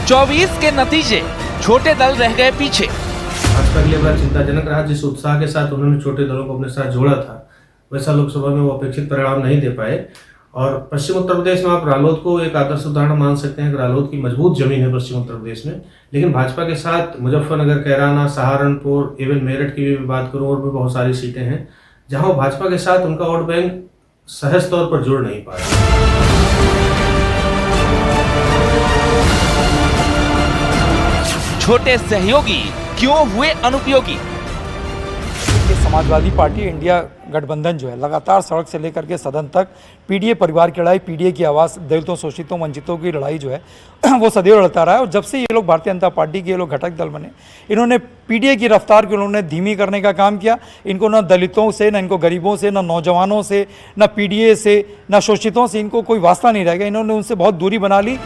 24 के नतीजे, छोटे दल रह गए पीछे। भाजपा के लिए बड़ा चिंताजनक रहा। जिस उत्साह के साथ उन्होंने छोटे दलों को अपने साथ जोड़ा था, वैसा लोकसभा में वो अपेक्षित परिणाम नहीं दे पाए। और पश्चिम उत्तर प्रदेश में आप रालोद को एक आदर्श उदाहरण मान सकते हैं कि रालोद की मजबूत जमीन है पश्चिम उत्तर प्रदेश में, लेकिन भाजपा के साथ मुजफ्फरनगर, कैराना, सहारनपुर, इवन मेरठ की भी बात करूं, और भी बहुत सारी सीटें हैं जहां वो भाजपा के साथ उनका वोट बैंक सहज तौर पर जुड़ नहीं पाया। छोटे सहयोगी क्यों हुए अनुपयोगी? ये समाजवादी पार्टी इंडिया गठबंधन जो है लगातार सड़क से लेकर के सदन तक पीडीए परिवार की लड़ाई, पीडीए की आवाज़, दलितों, शोषितों, वंचितों की लड़ाई जो है वो सदैव लड़ता रहा है। और जब से ये लोग भारतीय जनता पार्टी के ये लोग घटक दल बने, इन्होंने पीडीए की रफ्तार को उन्होंने धीमी करने का काम किया। इनको न दलितों से, न इनको गरीबों से, न नौजवानों से, न पीडीए से, न शोषितों से इनको कोई वास्ता नहीं रह गया। इन्होंने उनसे बहुत दूरी बना ली।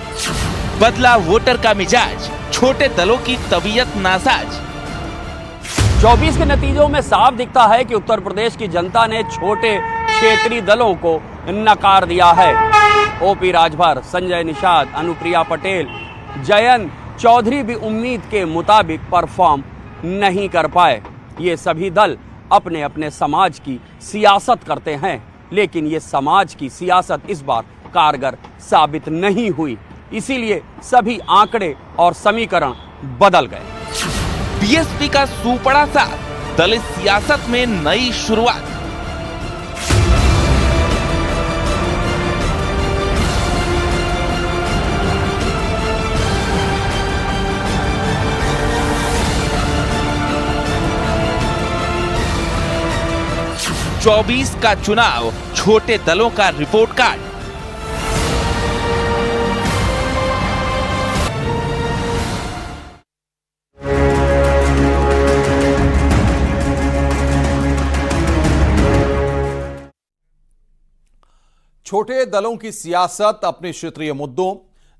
बदला वोटर का मिजाज, छोटे दलों की तबीयत नासाज। 24 के नतीजों में साफ दिखता है कि उत्तर प्रदेश की जनता ने छोटे क्षेत्रीय दलों को नकार दिया है। ओपी राजभर, संजय निषाद, अनुप्रिया पटेल, जयंत चौधरी भी उम्मीद के मुताबिक परफॉर्म नहीं कर पाए। ये सभी दल अपने अपने समाज की सियासत करते हैं, लेकिन ये समाज की सियासत इस बार कारगर साबित नहीं हुई। इसीलिए सभी आंकड़े और समीकरण बदल गए। बीएसपी का सुपड़ा साथ, दलित सियासत में नई शुरुआत। चौबीस का चुनाव, छोटे दलों का रिपोर्ट कार्ड। छोटे दलों की सियासत अपने क्षेत्रीय मुद्दों,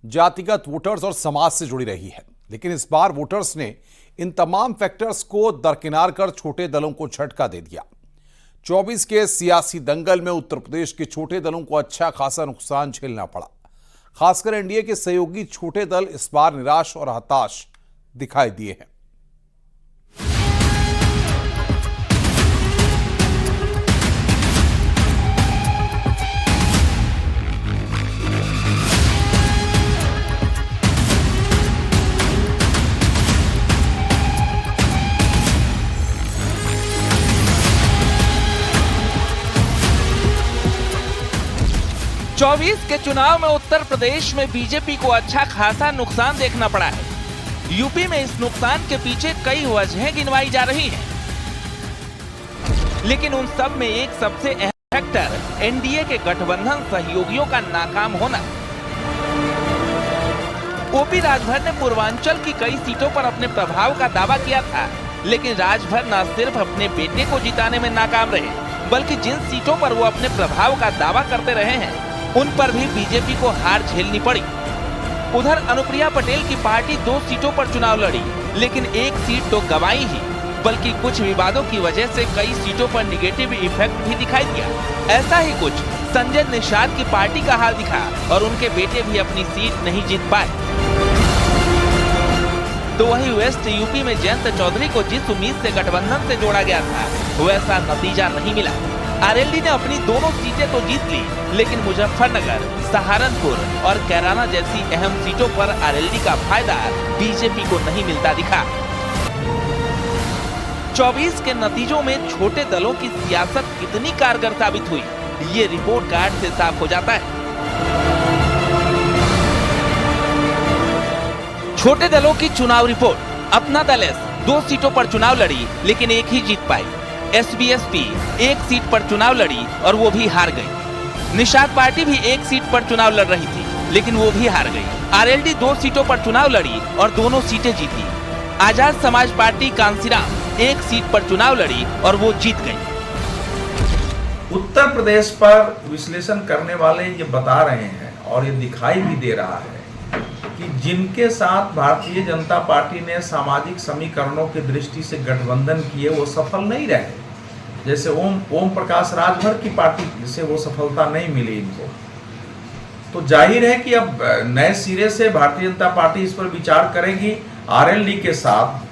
जातिगत वोटर्स और समाज से जुड़ी रही है, लेकिन इस बार वोटर्स ने इन तमाम फैक्टर्स को दरकिनार कर छोटे दलों को झटका दे दिया। 24 के सियासी दंगल में उत्तर प्रदेश के छोटे दलों को अच्छा खासा नुकसान झेलना पड़ा। खासकर एनडीए के सहयोगी छोटे दल इस बार निराश और हताश दिखाई दिए हैं। चौबीस के चुनाव में उत्तर प्रदेश में बीजेपी को अच्छा खासा नुकसान देखना पड़ा है। यूपी में इस नुकसान के पीछे कई वजहें गिनवाई जा रही हैं, लेकिन उन सब में एक सबसे अहम फैक्टर एनडीए के गठबंधन सहयोगियों का नाकाम होना। ओपी राजभर ने पूर्वांचल की कई सीटों पर अपने प्रभाव का दावा किया था, लेकिन राजभर न सिर्फ अपने बेटे को जिताने में नाकाम रहे, बल्कि जिन सीटों पर वो अपने प्रभाव का दावा करते रहे हैं उन पर भी बीजेपी को हार झेलनी पड़ी। उधर अनुप्रिया पटेल की पार्टी 2 सीटों पर चुनाव लड़ी, लेकिन एक सीट तो गंवाई ही, बल्कि कुछ विवादों की वजह से कई सीटों पर निगेटिव इफेक्ट भी दिखाई दिया। ऐसा ही कुछ संजय निषाद की पार्टी का हाल दिखा और उनके बेटे भी अपनी सीट नहीं जीत पाए। तो वही वेस्ट यूपी में जयंत चौधरी को जिस उम्मीद से गठबंधन से जोड़ा गया था, वैसा नतीजा नहीं मिला। आरएलडी ने अपनी दोनों सीटें तो जीत ली, लेकिन मुजफ्फरनगर, सहारनपुर और कैराना जैसी अहम सीटों पर आरएलडी का फायदा बीजेपी को नहीं मिलता दिखा। 24 के नतीजों में छोटे दलों की सियासत कितनी कारगर साबित हुई, ये रिपोर्ट कार्ड से साफ हो जाता है। छोटे दलों की चुनाव रिपोर्ट। अपना दल एस 2 सीटों पर चुनाव लड़ी, लेकिन एक ही जीत पाई। एसबीएसपी 1 सीट पर चुनाव लड़ी और वो भी हार गई। निषाद पार्टी भी 1 सीट पर चुनाव लड़ रही थी, लेकिन वो भी हार गई। आरएलडी 2 सीटों पर चुनाव लड़ी और दोनों सीटें जीती। आजाद समाज पार्टी कांसीराम 1 सीट पर चुनाव लड़ी और वो जीत गई। उत्तर प्रदेश पर विश्लेषण करने वाले ये बता रहे हैं और ये दिखाई भी दे रहा है कि जिनके साथ भारतीय जनता पार्टी ने सामाजिक समीकरणों की दृष्टि से गठबंधन किए वो सफल नहीं रहे। जैसे ओम प्रकाश राजभर की पार्टी से वो सफलता नहीं मिली इनको। तो जाहिर है कि अब नए सिरे से भारतीय जनता पार्टी इस पर विचार करेगी। आरएलडी के साथ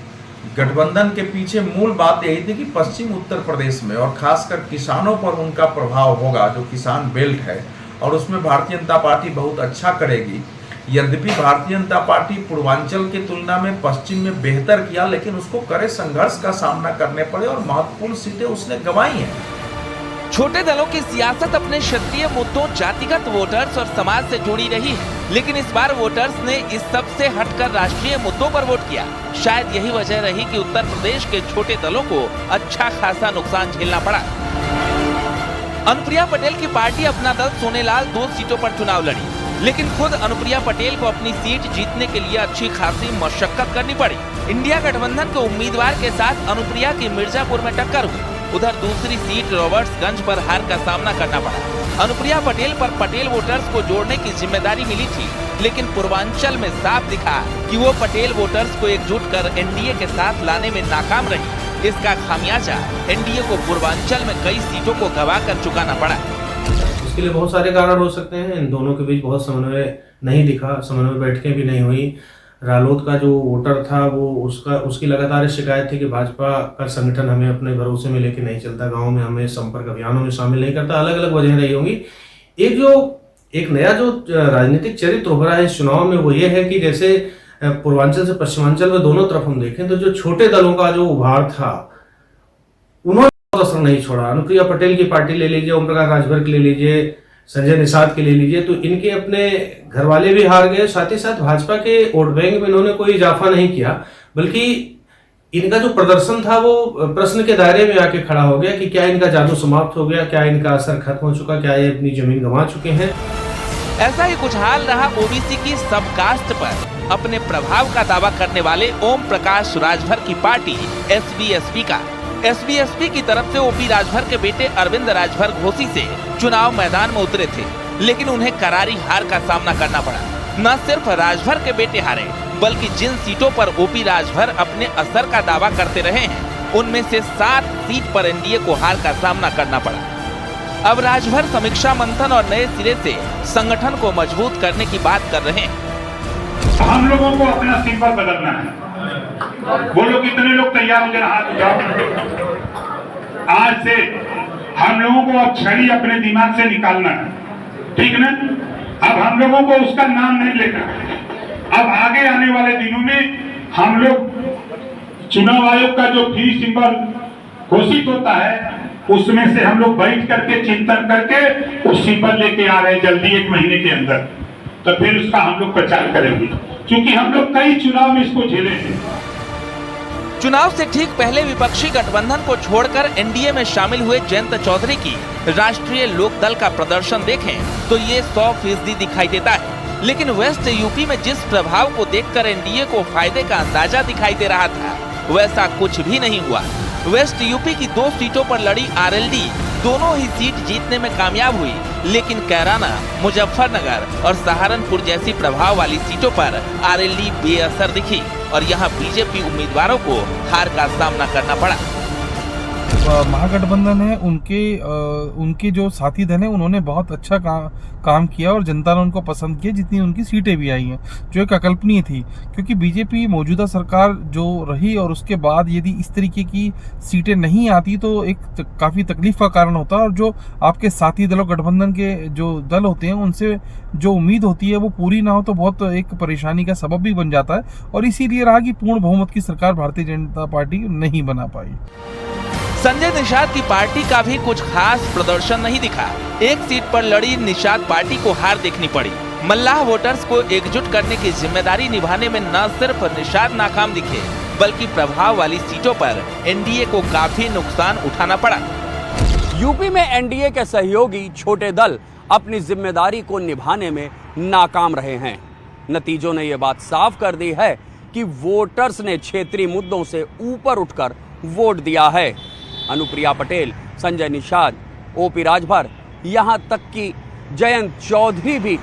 गठबंधन के पीछे मूल बात यही थी कि पश्चिम उत्तर प्रदेश में और खासकर किसानों पर उनका प्रभाव होगा, जो किसान बेल्ट है, और उसमें भारतीय जनता पार्टी बहुत अच्छा करेगी। यद्यपि भारतीय जनता पार्टी पूर्वांचल की तुलना में पश्चिम में बेहतर किया, लेकिन उसको कड़े संघर्ष का सामना करने पड़े और महत्वपूर्ण सीटें उसने गंवाई हैं। छोटे दलों की सियासत अपने क्षेत्रीय मुद्दों, जातिगत वोटर्स और समाज से जुड़ी रही है, लेकिन इस बार वोटर्स ने इस सब से हटकर राष्ट्रीय मुद्दों पर वोट किया। शायद यही वजह रही कि उत्तर प्रदेश के छोटे दलों को अच्छा खासा नुकसान झेलना पड़ा। अनुप्रिया पटेल की पार्टी अपना दल सोनेलाल 2 सीटों पर चुनाव लड़ी, लेकिन खुद अनुप्रिया पटेल को अपनी सीट जीतने के लिए अच्छी खासी मशक्कत करनी पड़ी। इंडिया गठबंधन के उम्मीदवार के साथ अनुप्रिया की मिर्जापुर में टक्कर हुई। उधर दूसरी सीट रॉबर्ट्सगंज पर हार का सामना करना पड़ा। अनुप्रिया पटेल पर पटेल वोटर्स को जोड़ने की जिम्मेदारी मिली थी, लेकिन पूर्वांचल में साफ दिखा कि वो पटेल वोटर्स को एकजुट कर एनडीए के साथ लाने में नाकाम रही। इसका खामियाजा एनडीए को पूर्वांचल में कई सीटों को गंवा कर चुकाना पड़ा। इसके लिए बहुत सारे कारण हो सकते हैं। इन दोनों के बीच बहुत समन्वय नहीं दिखा, समन्वय बैठकें भी नहीं हुई। रालोद का जो वोटर था वो उसकी लगातार शिकायत थी कि भाजपा का संगठन हमें अपने भरोसे में लेके नहीं चलता, गांव में हमें संपर्क अभियानों में शामिल नहीं करता। अलग अलग वजह रही होंगी। एक नया जो राजनीतिक चरित्र उभरा है इस चुनाव में वो ये है कि जैसे पूर्वांचल से पश्चिमांचल में दोनों तरफ हम देखें तो जो छोटे दलों का जो उभार था उन्होंने असर नहीं छोड़ा। अनुप्रिया पटेल की पार्टी ले लीजिए, ओम प्रकाश राजभर की ले लीजिए, संजय निषाद के ले लीजिए, तो इनके अपने घर वाले भी हार गए। साथ ही साथ भाजपा के वोट बैंक में इन्होंने कोई इजाफा नहीं किया, बल्कि इनका जो प्रदर्शन था वो प्रश्न के दायरे में आके खड़ा हो गया कि क्या इनका जादू समाप्त हो गया, क्या इनका असर खत्म हो चुका, क्या ये अपनी जमीन गंवा चुके हैं। ऐसा ही कुछ हाल रहा ओबीसी की सब कास्ट पर अपने प्रभाव का दावा करने वाले ओम प्रकाश राजभर की पार्टी एसबीएसपी का। एसबीएसपी की तरफ से ओपी राजभर के बेटे अरविंद राजभर घोसी से चुनाव मैदान में उतरे थे, लेकिन उन्हें करारी हार का सामना करना पड़ा। न सिर्फ राजभर के बेटे हारे, बल्कि जिन सीटों पर ओपी राजभर अपने असर का दावा करते रहे हैं उनमें से 7 सीट पर एनडीए को हार का सामना करना पड़ा। अब राजभर समीक्षा मंथन और नए सिरे से संगठन को मजबूत करने की बात कर रहे हैं। हम लोगों को अपना सिंबल बदलना है। बोलो कितने लोग तैयार हो जाए, हाथ उठाओ। आज से हम लोगों को अब छड़ी अपने दिमाग से निकालना है, ठीक ना? अब हम लोगों को उसका नाम नहीं लेना। अब आगे आने वाले दिनों में हम लोग चुनाव आयोग का जो फ्री सिंबल घोषित होता है उसमें से हम लोग बैठ करके चिंतन करके उस सिंबल लेके आ रहे हैं जल्दी 1 महीने के अंदर। तो फिर उसका हम लोग प्रचार करेंगे, क्योंकि हम लोग कई चुनाव में इसको झेले हैं। चुनाव से ठीक पहले विपक्षी गठबंधन को छोड़कर एनडीए में शामिल हुए जयंत चौधरी की राष्ट्रीय लोकदल का प्रदर्शन देखें तो ये 100% दिखाई देता है। लेकिन वेस्ट यूपी में जिस प्रभाव को देखकर एनडीए को फायदे का अंदाजा दिखाई दे रहा था वैसा कुछ भी नहीं हुआ। वेस्ट यूपी की 2 सीटों पर लड़ी आरएलडी दोनों ही सीट जीतने में कामयाब हुई, लेकिन कैराना, मुजफ्फरनगर और सहारनपुर जैसी प्रभाव वाली सीटों पर आरएलडी बेअसर दिखी और यहां बीजेपी उम्मीदवारों को हार का सामना करना पड़ा। महागठबंधन है उनके जो साथी दल हैं उन्होंने बहुत अच्छा काम किया और जनता ने उनको पसंद किया, जितनी उनकी सीटें भी आई हैं, जो एक अकल्पनीय थी। क्योंकि बीजेपी मौजूदा सरकार जो रही और उसके बाद यदि इस तरीके की सीटें नहीं आती तो एक काफ़ी तकलीफ का कारण होता है और जो आपके साथी दलों गठबंधन के जो दल होते हैं उनसे जो उम्मीद होती है वो पूरी ना हो तो बहुत एक परेशानी का सबब भी बन जाता है और इसीलिए रहा कि पूर्ण बहुमत की सरकार भारतीय जनता पार्टी नहीं बना पाई। संजय निषाद की पार्टी का भी कुछ खास प्रदर्शन नहीं दिखा। 1 सीट पर लड़ी निषाद पार्टी को हार देखनी पड़ी। मल्लाह वोटर्स को एकजुट करने की जिम्मेदारी निभाने में न सिर्फ निषाद नाकाम दिखे, बल्कि प्रभाव वाली सीटों पर एनडीए को काफी नुकसान उठाना पड़ा। यूपी में एनडीए के सहयोगी छोटे दल अपनी जिम्मेदारी को निभाने में नाकाम रहे हैं। नतीजों ने यह बात साफ कर दी है कि वोटर्स ने क्षेत्रीय मुद्दों से ऊपर उठकर वोट दिया है। अनुप्रिया पटेल, संजय निषाद, ओपी राजभर, यहां तक कि जयंत चौधरी भी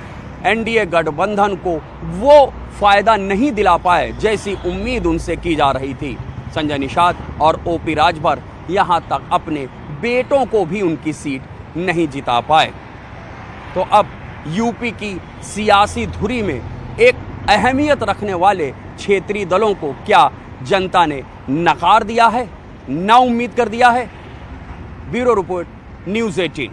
एनडीए गठबंधन को वो फायदा नहीं दिला पाए जैसी उम्मीद उनसे की जा रही थी। संजय निषाद और ओपी राजभर यहां तक अपने बेटों को भी उनकी सीट नहीं जिता पाए। तो अब यूपी की सियासी धुरी में एक अहमियत रखने वाले क्षेत्रीय दलों को क्या जनता ने नकार दिया है, ना उम्मीद कर दिया है? Bureau report, news 18।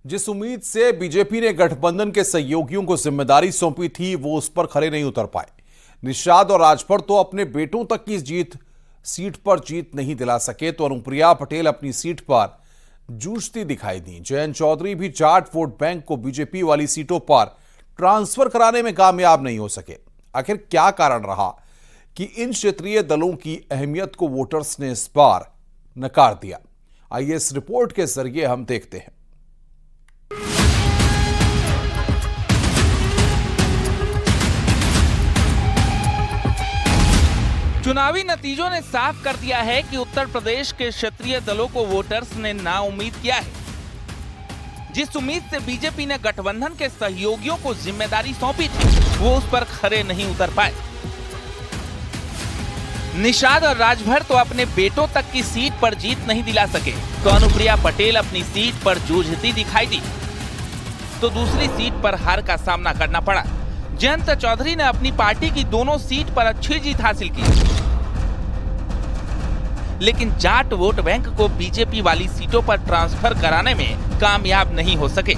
जिस उम्मीद से बीजेपी ने गठबंधन के सहयोगियों को जिम्मेदारी सौंपी थी, वो उस पर खरे नहीं उतर पाए। निषाद और राजभर तो अपने बेटों तक की सीट पर जीत नहीं दिला सके, तो अनुप्रिया पटेल अपनी सीट पर जूझती दिखाई दी। जयंत चौधरी भी जाट वोट बैंक को बीजेपी वाली सीटों पर ट्रांसफर कराने में कामयाब नहीं हो सके। आखिर क्या कारण रहा कि इन क्षेत्रीय दलों की अहमियत को वोटर्स ने इस बार नकार दिया? आइए इस रिपोर्ट के जरिए हम देखते हैं। चुनावी नतीजों ने साफ कर दिया है कि उत्तर प्रदेश के क्षेत्रीय दलों को वोटर्स ने नाउम्मीद किया है। जिस उम्मीद से बीजेपी ने गठबंधन के सहयोगियों को जिम्मेदारी सौंपी थी, वो उस पर खरे नहीं उतर पाए। निषाद और राजभर तो अपने बेटों तक की सीट पर जीत नहीं दिला सके, तो अनुप्रिया पटेल अपनी सीट पर जूझती दिखाई दी, तो दूसरी सीट पर हार का सामना करना पड़ा। जयंत चौधरी ने अपनी पार्टी की दोनों सीट पर अच्छी जीत हासिल की, लेकिन जाट वोट बैंक को बीजेपी वाली सीटों पर ट्रांसफर कराने में कामयाब नहीं हो सके,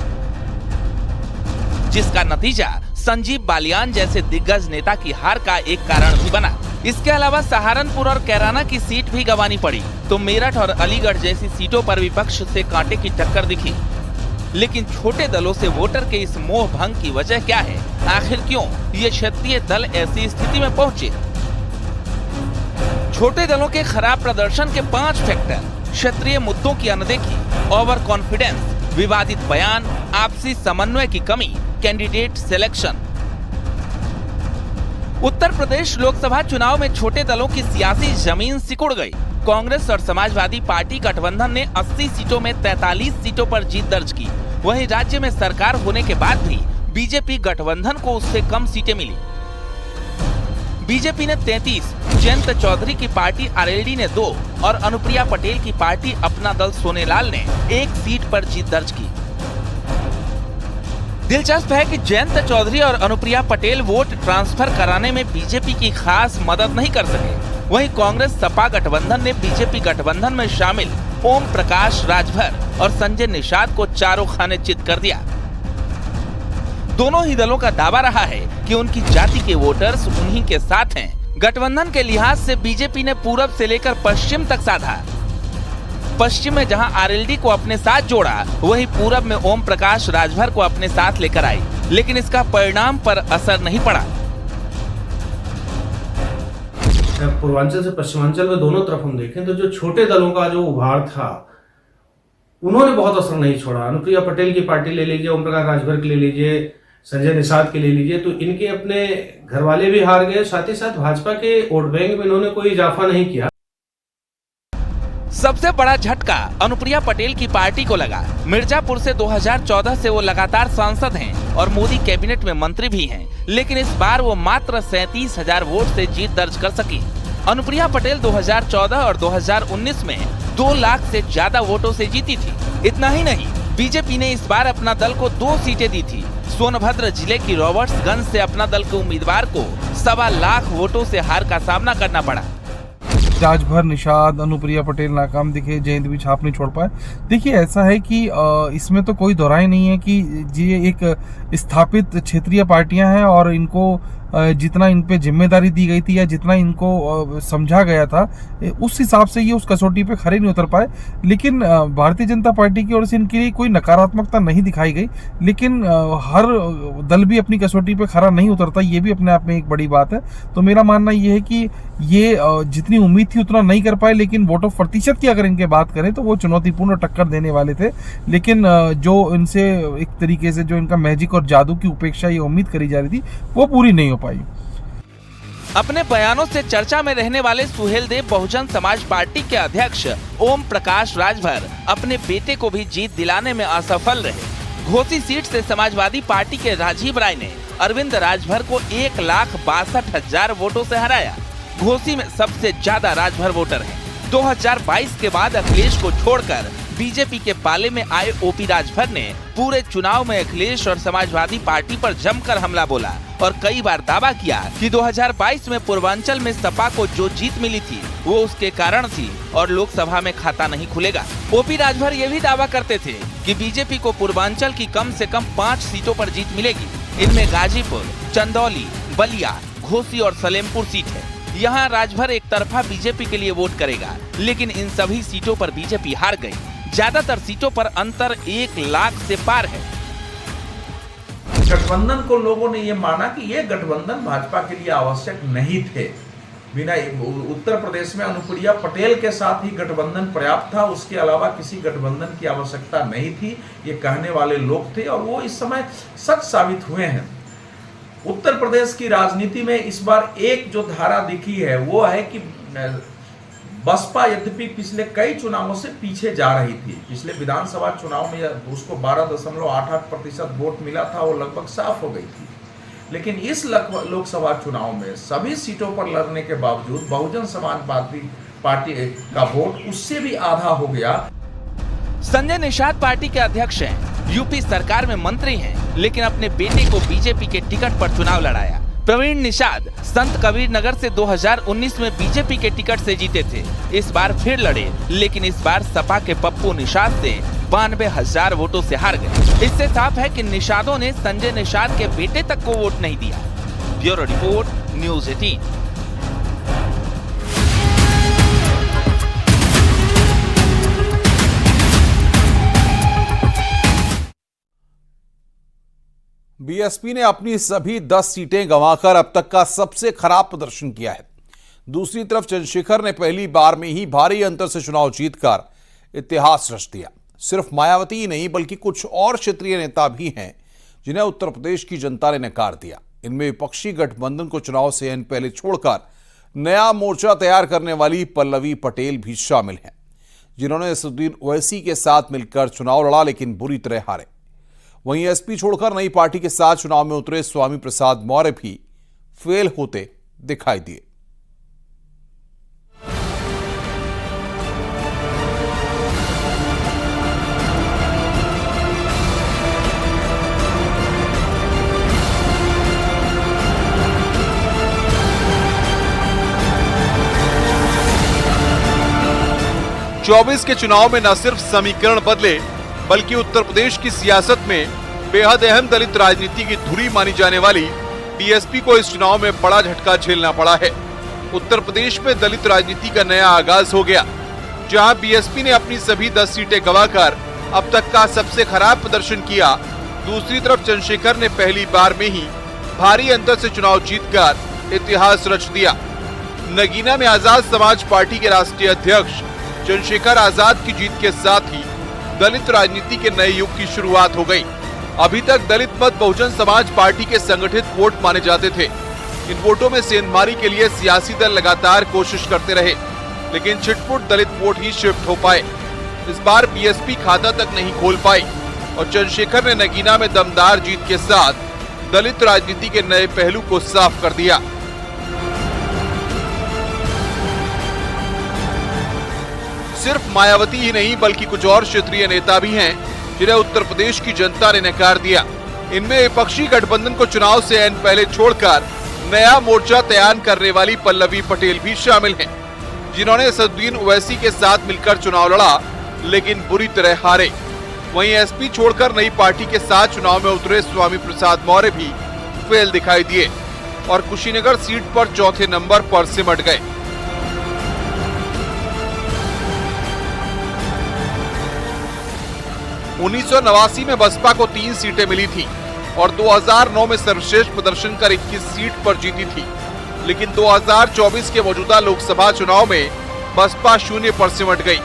जिसका नतीजा संजीव बालियान जैसे दिग्गज नेता की हार का एक कारण भी बना। इसके अलावा सहारनपुर और कैराना की सीट भी गंवानी पड़ी, तो मेरठ और अलीगढ़ जैसी सीटों पर विपक्ष से कांटे की टक्कर दिखी। लेकिन छोटे दलों से वोटर के इस मोह भंग की वजह क्या है? आखिर क्यों ये क्षेत्रीय दल ऐसी स्थिति में पहुंचे? छोटे दलों के खराब प्रदर्शन के 5 फैक्टर: क्षेत्रीय मुद्दों की अनदेखी, ओवर कॉन्फिडेंस, विवादित बयान, आपसी समन्वय की कमी, कैंडिडेट सिलेक्शन। उत्तर प्रदेश लोकसभा चुनाव में छोटे दलों की सियासी जमीन सिकुड़ गई। कांग्रेस और समाजवादी पार्टी गठबंधन ने 80 सीटों में 43 सीटों पर जीत दर्ज की। वहीं राज्य में सरकार होने के बाद भी बीजेपी गठबंधन को उससे कम सीटें मिली। बीजेपी ने 33, जयंत चौधरी की पार्टी आरएलडी ने 2 और अनुप्रिया पटेल की पार्टी अपना दल सोनेलाल ने 1 सीट पर जीत दर्ज की। दिलचस्प है कि जयंत चौधरी और अनुप्रिया पटेल वोट ट्रांसफर कराने में बीजेपी की खास मदद नहीं कर सके। वहीं कांग्रेस सपा गठबंधन ने बीजेपी गठबंधन में शामिल ओम प्रकाश, राजभर और संजय निषाद को चारों खाने चित कर दिया। दोनों ही दलों का दावा रहा है कि उनकी जाति के वोटर्स उन्हीं के साथ हैं। गठबंधन के लिहाज से बीजेपी ने पूरब से लेकर पश्चिम तक साधा। पश्चिम में जहां आरएलडी को अपने साथ जोड़ा, वहीं पूरब में ओम प्रकाश, राजभर को अपने साथ लेकर आई, लेकिन इसका परिणाम पर असर नहीं पड़ा। पूर्वांचल से पश्चिमांचल में दोनों तरफ हम देखें तो जो छोटे दलों का जो उभार था, उन्होंने बहुत असर नहीं छोड़ा। अनुप्रिया पटेल की पार्टी ले लीजिए, ओम प्रकाश राजभर की ले लीजिए, संजय निषाद के ले लीजिए, तो इनके अपने घर वाले भी हार गए। साथ ही साथ भाजपा के वोट बैंक में इन्होंने कोई इजाफा नहीं किया। सबसे बड़ा झटका अनुप्रिया पटेल की पार्टी को लगा। मिर्जापुर से 2014 से वो लगातार सांसद हैं और मोदी कैबिनेट में मंत्री भी हैं, लेकिन इस बार वो मात्र 37,000 वोट से जीत दर्ज कर सकी। अनुप्रिया पटेल 2014 और 2019 में 2 लाख से ज्यादा वोटों से जीती थी। इतना ही नहीं, बीजेपी ने इस बार अपना दल को 2 सीटें दी थी। सोनभद्र जिले की रॉबर्ट्सगंज से अपना दल के उम्मीदवार को 1.25 लाख वोटों से हार का सामना करना पड़ा। राजभर, निषाद, अनुप्रिया पटेल नाकाम दिखे, जयंत भी छाप नहीं छोड़ पाए। देखिए, ऐसा है कि इसमें तो कोई दोहराई नहीं है कि ये एक स्थापित क्षेत्रीय पार्टियां हैं और इनको जितना इन पे जिम्मेदारी दी गई थी या जितना इनको समझा गया था, उस हिसाब से ये उस कसौटी पे खरे नहीं उतर पाए। लेकिन भारतीय जनता पार्टी की ओर से इनके लिए कोई नकारात्मकता नहीं दिखाई गई, लेकिन हर दल भी अपनी कसौटी पे खरा नहीं उतरता, ये भी अपने आप में एक बड़ी बात है। तो मेरा मानना ये है कि ये जितनी उम्मीद थी उतना नहीं कर पाए, लेकिन वोट ऑफ प्रतिशत की अगर इनके बात करें तो वो चुनौतीपूर्ण टक्कर देने वाले थे। लेकिन जो इनसे एक तरीके से जो इनका मैजिक और जादू की उपेक्षा ये उम्मीद करी जा रही थी, वो पूरी नहीं हो पाई। अपने बयानों से चर्चा में रहने वाले सुहेलदेव बहुजन समाज पार्टी के अध्यक्ष ओम प्रकाश राजभर अपने बेटे को भी जीत दिलाने में असफल रहे। घोसी सीट से समाजवादी पार्टी के राजीव राय ने अरविंद राजभर को 1,62,000 वोटों से हराया। घोसी में सबसे ज्यादा राजभर वोटर हैं। 2022 के बाद अखिलेश को छोड़कर बीजेपी के पाले में आए ओपी राजभर ने पूरे चुनाव में अखिलेश और समाजवादी पार्टी पर जमकर हमला बोला और कई बार दावा किया कि 2022 में पूर्वांचल में सपा को जो जीत मिली थी वो उसके कारण थी और लोकसभा में खाता नहीं खुलेगा। ओपी राजभर ये भी दावा करते थे कि बीजेपी को पूर्वांचल की कम से कम 5 सीटों पर जीत मिलेगी। इनमें गाजीपुर, चंदौली, बलिया, घोसी और सलेमपुर सीट है। यहाँ राजभर एक तरफा बीजेपी के लिए वोट करेगा, लेकिन इन सभी सीटों पर बीजेपी हार गई। ज्यादातर सीटों पर अंतर 1 लाख से पार है। गठबंधन को लोगों ने ये माना कि ये गठबंधन भाजपा के लिए आवश्यक नहीं थे। बिना उत्तर प्रदेश में अनुप्रिया पटेल के साथ ही गठबंधन पर्याप्त था, उसके अलावा किसी गठबंधन की आवश्यकता नहीं थी, ये कहने वाले लोग थे और वो इस समय सच साबित हुए हैं। उत्तर प्रदेश की राजनीति में इस बार एक जो धारा दिखी है वो है कि बसपा यद्यपि पिछले कई चुनावों से पीछे जा रही थी। पिछले विधानसभा चुनाव में उसको 12.88% वोट मिला था, वो लगभग साफ हो गई थी। लेकिन इस लोकसभा चुनाव में सभी सीटों पर लड़ने के बावजूद बहुजन समाज पार्टी का वोट उससे भी आधा हो गया। संजय निषाद पार्टी के अध्यक्ष हैं, यूपी सरकार में मंत्री हैं, लेकिन अपने बेटे को बीजेपी के टिकट पर चुनाव लड़ाया। प्रवीण निषाद संत कबीर नगर से 2019 में बीजेपी के टिकट से जीते थे। इस बार फिर लड़े, लेकिन इस बार सपा के पप्पू निषाद से 92,000 वोटों से हार गए। इससे साफ है कि निषादों ने संजय निषाद के बेटे तक को वोट नहीं दिया। Bureau report, news 18। बीएसपी ने अपनी सभी 10 सीटें गंवाकर अब तक का सबसे खराब प्रदर्शन किया है। दूसरी तरफ चंद्रशेखर ने पहली बार में ही भारी अंतर से चुनाव जीतकर इतिहास रच दिया। सिर्फ मायावती ही नहीं बल्कि कुछ और क्षेत्रीय नेता भी हैं जिन्हें उत्तर प्रदेश की जनता ने नकार दिया। इनमें विपक्षी गठबंधन को चुनाव से पहले छोड़कर नया मोर्चा तैयार करने वाली पल्लवी पटेल भी शामिल हैं, जिन्होंने असदुद्दीन ओवैसी के साथ मिलकर चुनाव लड़ा लेकिन बुरी तरह हारे। वहीं एसपी छोड़कर नई पार्टी के साथ चुनाव में उतरे स्वामी प्रसाद मौर्य भी फेल होते दिखाई दिए। चौबीस के चुनाव में न सिर्फ समीकरण बदले बल्कि उत्तर प्रदेश की सियासत में बेहद अहम दलित राजनीति की धुरी मानी जाने वाली बीएसपी को इस चुनाव में बड़ा झटका झेलना पड़ा है। उत्तर प्रदेश में दलित राजनीति का नया आगाज हो गया, जहां बीएसपी ने अपनी सभी 10 सीटें गंवाकर अब तक का सबसे खराब प्रदर्शन किया। दूसरी तरफ चंद्रशेखर ने पहली बार में ही भारी अंतर से चुनाव जीतकर इतिहास रच दिया। नगीना में आजाद समाज पार्टी के राष्ट्रीय अध्यक्ष चंद्रशेखर आजाद की जीत के साथ ही दलित राजनीति के नए युग की शुरुआत हो गई। अभी तक दलित मत बहुजन समाज पार्टी के संगठित वोट माने जाते थे। इन वोटों में सेंधमारी के लिए सियासी दल लगातार कोशिश करते रहे, लेकिन छिटपुट दलित वोट ही शिफ्ट हो पाए। इस बार बीएसपी खाता तक नहीं खोल पाई और चंद्रशेखर ने नगीना में दमदार जीत के साथ दलित राजनीति के नए पहलू को साफ कर दिया। सिर्फ मायावती ही नहीं बल्कि कुछ और क्षेत्रीय नेता भी हैं जिन्हें उत्तर प्रदेश की जनता ने नकार दिया। इनमें विपक्षी गठबंधन को चुनाव से पहले छोड़कर नया मोर्चा तैयार करने वाली पल्लवी पटेल भी शामिल हैं, जिन्होंने असदुद्दीन ओवैसी के साथ मिलकर चुनाव लड़ा लेकिन बुरी तरह हारे। वहीं एसपी छोड़कर नई पार्टी के साथ चुनाव में उतरे स्वामी प्रसाद मौर्य भी फेल दिखाई दिए और कुशीनगर सीट पर चौथे नंबर पर सिमट गए। 1989 में बसपा को 3 सीटें मिली थी और 2009 में सर्वश्रेष्ठ प्रदर्शन कर 21 सीट पर जीती थी, लेकिन 2024 के मौजूदा लोकसभा चुनाव में बसपा 0 पर सिमट गई।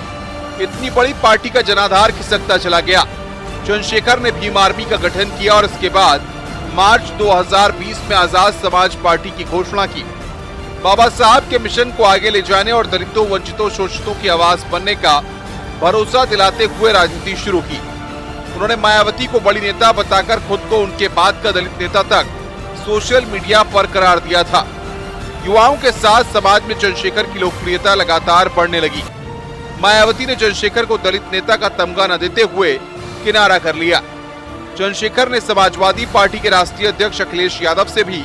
इतनी बड़ी पार्टी का जनाधार खिसकता चला गया। चंद्रशेखर ने भीम आर्मी का गठन किया और इसके बाद मार्च 2020 में आजाद समाज पार्टी की घोषणा की। बाबा साहब के मिशन को आगे ले जाने और दलितों, वंचितों, शोषितों की आवाज बनने का भरोसा दिलाते हुए राजनीति शुरू की। उन्होंने मायावती को बड़ी नेता बताकर खुद को उनके बाद का दलित नेता तक सोशल मीडिया पर करार दिया था। युवाओं के साथ समाज में चंद्रशेखर की लोकप्रियता लगातार बढ़ने लगी। मायावती ने चंद्रशेखर को दलित नेता का तमगा न देते हुए किनारा कर लिया। चंद्रशेखर ने समाजवादी पार्टी के राष्ट्रीय अध्यक्ष अखिलेश यादव से भी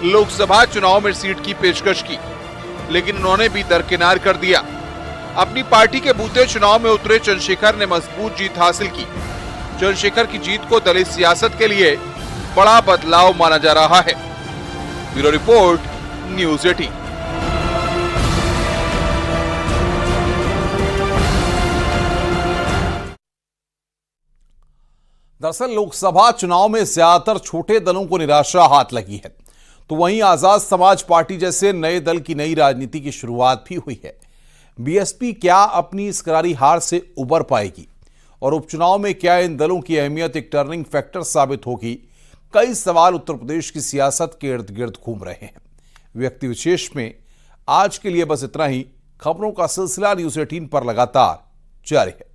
लोकसभा चुनाव में सीट की पेशकश की, लेकिन उन्होंने भी दरकिनार कर दिया। अपनी पार्टी के बूते चुनाव में उतरे चंद्रशेखर ने मजबूत जीत हासिल की। चंद्रशेखर की जीत को दलित सियासत के लिए बड़ा बदलाव माना जा रहा है। Bureau report, news 18। दरअसल लोकसभा चुनाव में ज्यादातर छोटे दलों को निराशा हाथ लगी है, तो वहीं आजाद समाज पार्टी जैसे नए दल की नई राजनीति की शुरुआत भी हुई है। बीएसपी क्या अपनी इस करारी हार से उबर पाएगी और उपचुनाव में क्या इन दलों की अहमियत एक टर्निंग फैक्टर साबित होगी? कई सवाल उत्तर प्रदेश की सियासत के इर्द गिर्द घूम रहे हैं। व्यक्ति विशेष में आज के लिए बस इतना ही। खबरों का सिलसिला न्यूज 18 पर लगातार जारी है।